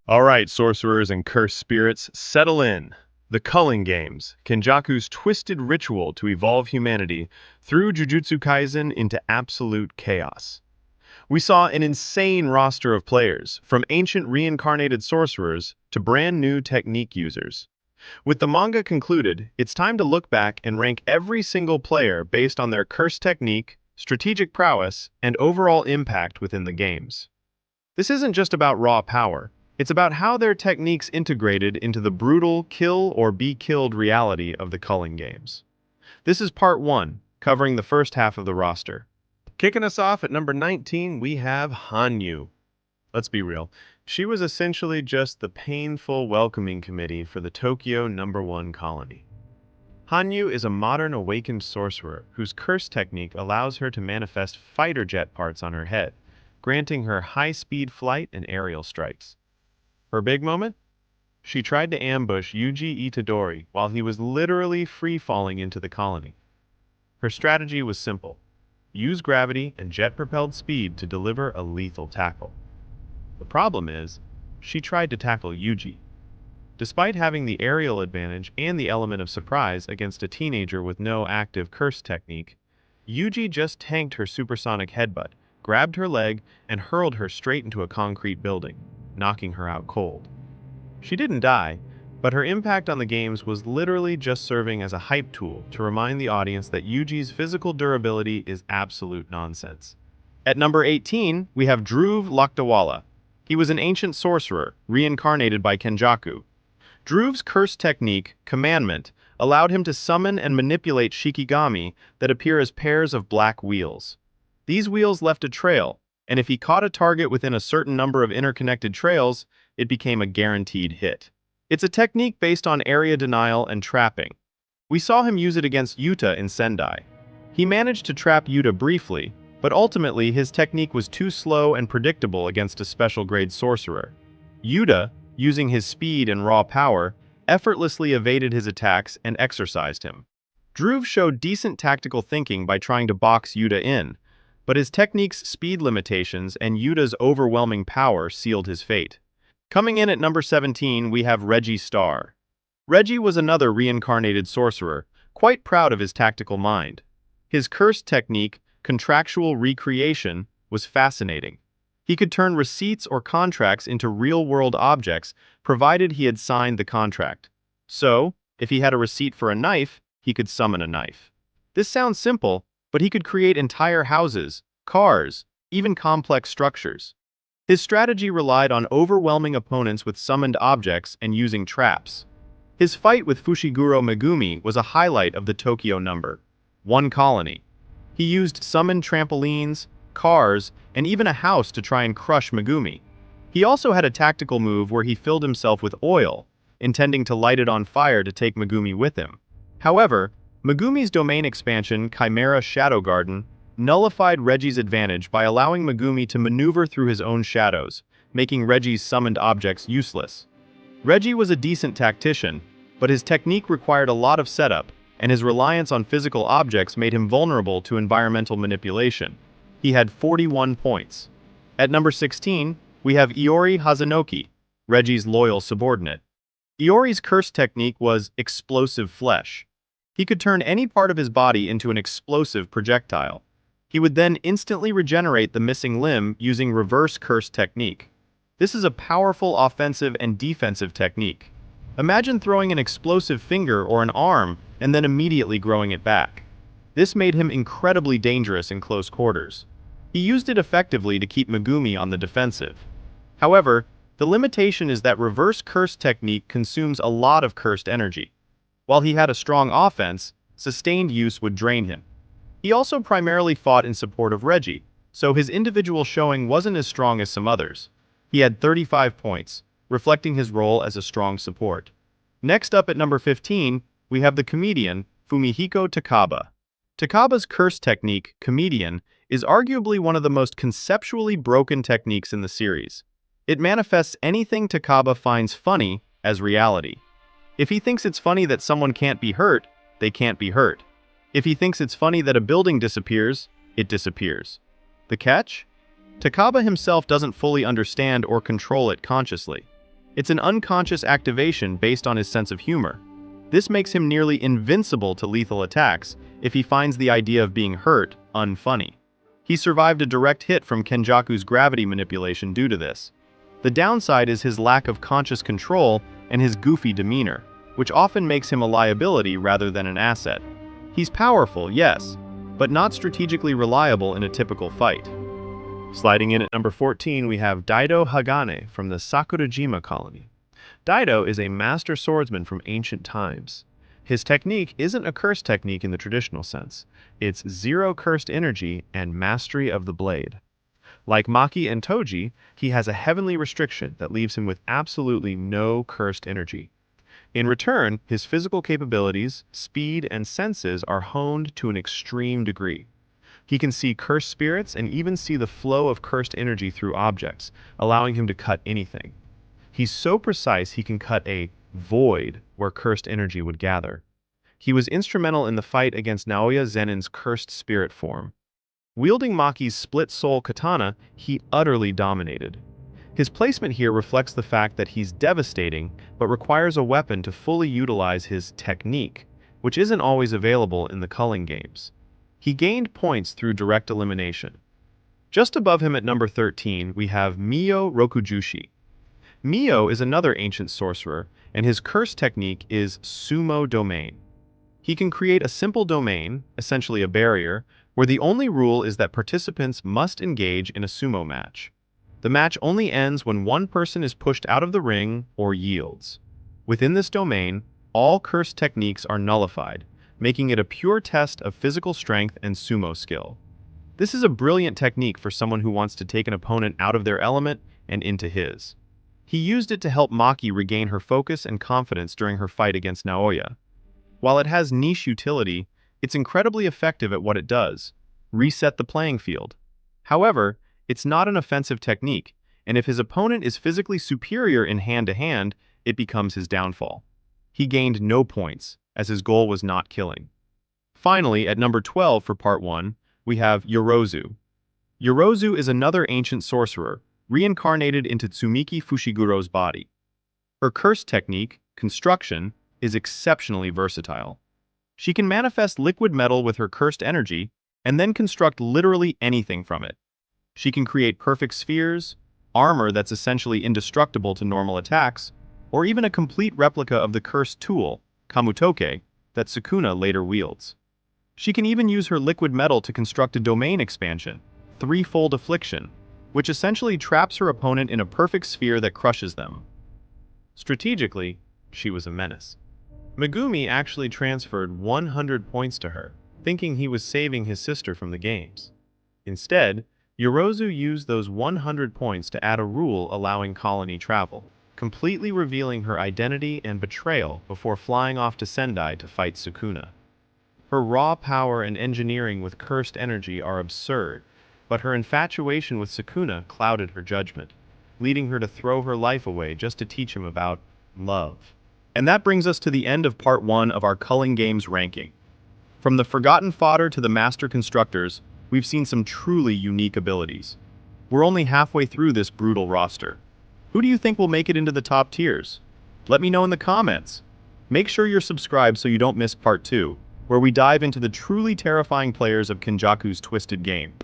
All right, sorcerers and cursed spirits, settle in. The Culling Games, Kenjaku's twisted ritual to evolve humanity through Jujutsu Kaisen into absolute chaos. We saw an insane roster of players, from ancient reincarnated sorcerers to brand new technique users. With the manga concluded, it's time to look back and rank every single player based on their curse technique, strategic prowess, and overall impact within the games. This isn't just about raw power. It's about how their techniques integrated into the brutal kill or be killed reality of the Culling Games. This is part 1, covering the first half of the roster. Kicking us off at number 19, we have Hanyu. Let's be real, she was essentially just the painful welcoming committee for the Tokyo #1 colony. Hanyu is a modern awakened sorcerer whose curse technique allows her to manifest fighter jet parts on her head, granting her high-speed flight and aerial strikes. Her big moment? She tried to ambush Yuji Itadori while he was literally free-falling into the colony. Her strategy was simple: use gravity and jet-propelled speed to deliver a lethal tackle. The problem is, she tried to tackle Yuji. Despite having the aerial advantage and the element of surprise against a teenager with no active curse technique, Yuji just tanked her supersonic headbutt, grabbed her leg, and hurled her straight into a concrete building, knocking her out cold. She didn't die, but her impact on the games was literally just serving as a hype tool to remind the audience that Yuji's physical durability is absolute nonsense. At number 18, we have Dhruv Lakdawala. He was an ancient sorcerer, reincarnated by Kenjaku. Dhruv's curse technique, Commandment, allowed him to summon and manipulate Shikigami that appear as pairs of black wheels. These wheels left a trail, and if he caught a target within a certain number of interconnected trails, it became a guaranteed hit. It's a technique based on area denial and trapping. We saw him use it against Yuta in Sendai. He managed to trap Yuta briefly, but ultimately his technique was too slow and predictable against a special-grade sorcerer. Yuta, using his speed and raw power, effortlessly evaded his attacks and exorcised him. Dhruv showed decent tactical thinking by trying to box Yuta in, but his technique's speed limitations and Yuta's overwhelming power sealed his fate. Coming in at number 17, we have Reggie Starr. Reggie was another reincarnated sorcerer, quite proud of his tactical mind. His cursed technique, contractual recreation, was fascinating. He could turn receipts or contracts into real-world objects, provided he had signed the contract. So, if he had a receipt for a knife, he could summon a knife. This sounds simple, but he could create entire houses, cars, even complex structures. His strategy relied on overwhelming opponents with summoned objects and using traps. His fight with Fushiguro Megumi was a highlight of the Tokyo #1 colony. He used summoned trampolines, cars, and even a house to try and crush Megumi. He also had a tactical move where he filled himself with oil, intending to light it on fire to take Megumi with him. However, Megumi's domain expansion, Chimera Shadow Garden, nullified Reggie's advantage by allowing Megumi to maneuver through his own shadows, making Reggie's summoned objects useless. Reggie was a decent tactician, but his technique required a lot of setup, and his reliance on physical objects made him vulnerable to environmental manipulation. He had 41 points. At number 16, we have Iori Hazanoki, Reggie's loyal subordinate. Iori's curse technique was explosive flesh. He could turn any part of his body into an explosive projectile. He would then instantly regenerate the missing limb using reverse curse technique. This is a powerful offensive and defensive technique. Imagine throwing an explosive finger or an arm and then immediately growing it back. This made him incredibly dangerous in close quarters. He used it effectively to keep Megumi on the defensive. However, the limitation is that reverse curse technique consumes a lot of cursed energy. While he had a strong offense, sustained use would drain him. He also primarily fought in support of Reggie, so his individual showing wasn't as strong as some others. He had 35 points, reflecting his role as a strong support. Next up at number 15, we have the comedian, Fumihiko Takaba. Takaba's curse technique, Comedian, is arguably one of the most conceptually broken techniques in the series. It manifests anything Takaba finds funny as reality. If he thinks it's funny that someone can't be hurt, they can't be hurt. If he thinks it's funny that a building disappears, it disappears. The catch? Takaba himself doesn't fully understand or control it consciously. It's an unconscious activation based on his sense of humor. This makes him nearly invincible to lethal attacks if he finds the idea of being hurt unfunny. He survived a direct hit from Kenjaku's gravity manipulation due to this. The downside is his lack of conscious control and his goofy demeanor, which often makes him a liability rather than an asset. He's powerful, yes, but not strategically reliable in a typical fight. Sliding in at number 14, we have Daido Hagane from the Sakurajima colony. Daido is a master swordsman from ancient times. His technique isn't a curse technique in the traditional sense. It's zero cursed energy and mastery of the blade. Like Maki and Toji, he has a heavenly restriction that leaves him with absolutely no cursed energy. In return, his physical capabilities, speed, and senses are honed to an extreme degree. He can see cursed spirits and even see the flow of cursed energy through objects, allowing him to cut anything. He's so precise he can cut a void where cursed energy would gather. He was instrumental in the fight against Naoya Zenin's cursed spirit form. Wielding Maki's split-soul katana, he utterly dominated. His placement here reflects the fact that he's devastating, but requires a weapon to fully utilize his technique, which isn't always available in the Culling Games. He gained points through direct elimination. Just above him at number 13, we have Mio Rokujushi. Mio is another ancient sorcerer, and his curse technique is Sumo Domain. He can create a simple domain, essentially a barrier, where the only rule is that participants must engage in a sumo match. The match only ends when one person is pushed out of the ring or yields. Within this domain, all curse techniques are nullified, making it a pure test of physical strength and sumo skill. This is a brilliant technique for someone who wants to take an opponent out of their element and into his. He used it to help Maki regain her focus and confidence during her fight against Naoya. While it has niche utility, it's incredibly effective at what it does: reset the playing field. However, it's not an offensive technique, and if his opponent is physically superior in hand-to-hand, it becomes his downfall. He gained no points, as his goal was not killing. Finally, at number 12 for Part 1, we have Yorozu. Yorozu is another ancient sorcerer, reincarnated into Tsumiki Fushiguro's body. Her curse technique, construction, is exceptionally versatile. She can manifest liquid metal with her cursed energy, and then construct literally anything from it. She can create perfect spheres, armor that's essentially indestructible to normal attacks, or even a complete replica of the cursed tool, Kamutoke, that Sukuna later wields. She can even use her liquid metal to construct a domain expansion, Threefold Affliction, which essentially traps her opponent in a perfect sphere that crushes them. Strategically, she was a menace. Megumi actually transferred 100 points to her, thinking he was saving his sister from the games. Instead, Yorozu used those 100 points to add a rule allowing colony travel, completely revealing her identity and betrayal before flying off to Sendai to fight Sukuna. Her raw power and engineering with cursed energy are absurd, but her infatuation with Sukuna clouded her judgment, leading her to throw her life away just to teach him about love. And that brings us to the end of Part 1 of our Culling Games ranking. From the forgotten fodder to the master constructors, we've seen some truly unique abilities. We're only halfway through this brutal roster. Who do you think will make it into the top tiers? Let me know in the comments. Make sure you're subscribed so you don't miss Part 2, where we dive into the truly terrifying players of Kenjaku's twisted game.